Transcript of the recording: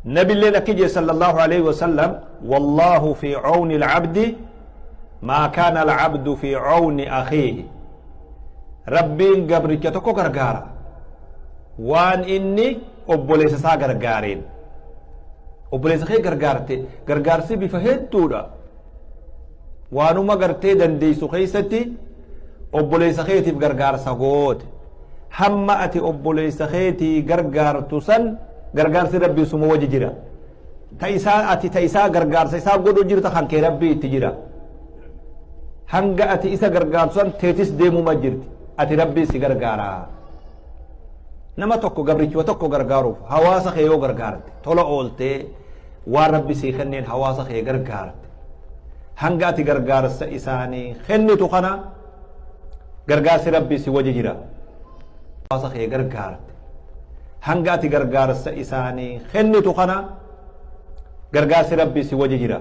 نبي الله نكجي صلى الله عليه وسلم والله في عون العبد ما كان العبد في عون أخيه ربين قبرك تكو غرغارا وان إني أبوليس سا غرغارين أبوليس خي غرغارتي غرغارسي بفهدتودا وانو ما غرتي دنديسو خيستي أبوليس خيتي بغرغارسا غود hamma ati obboleessa keetii gargaartu san gargaarsi rabbii suma waji jira ta isaa gargaarsa isaa godhu jirta kan kee rabbii itti jira hanga ati isa gargaartu san teetis deemuma jirti ati rabbii si gargaara nama tokko gabrichuma tokko gargaaruuf hawaasa kee yoo gargaarte tola ooltee waan rabbi sii kenneen hawaasa kee gargaarte hanga ati gargaarsa isaanii kennitu kana gargaarsi rabbii si waji jira hawaasa kee gargaarte hanga ati gargaarsa isaanii kennitu kana gargaarsi rabbii si waji jira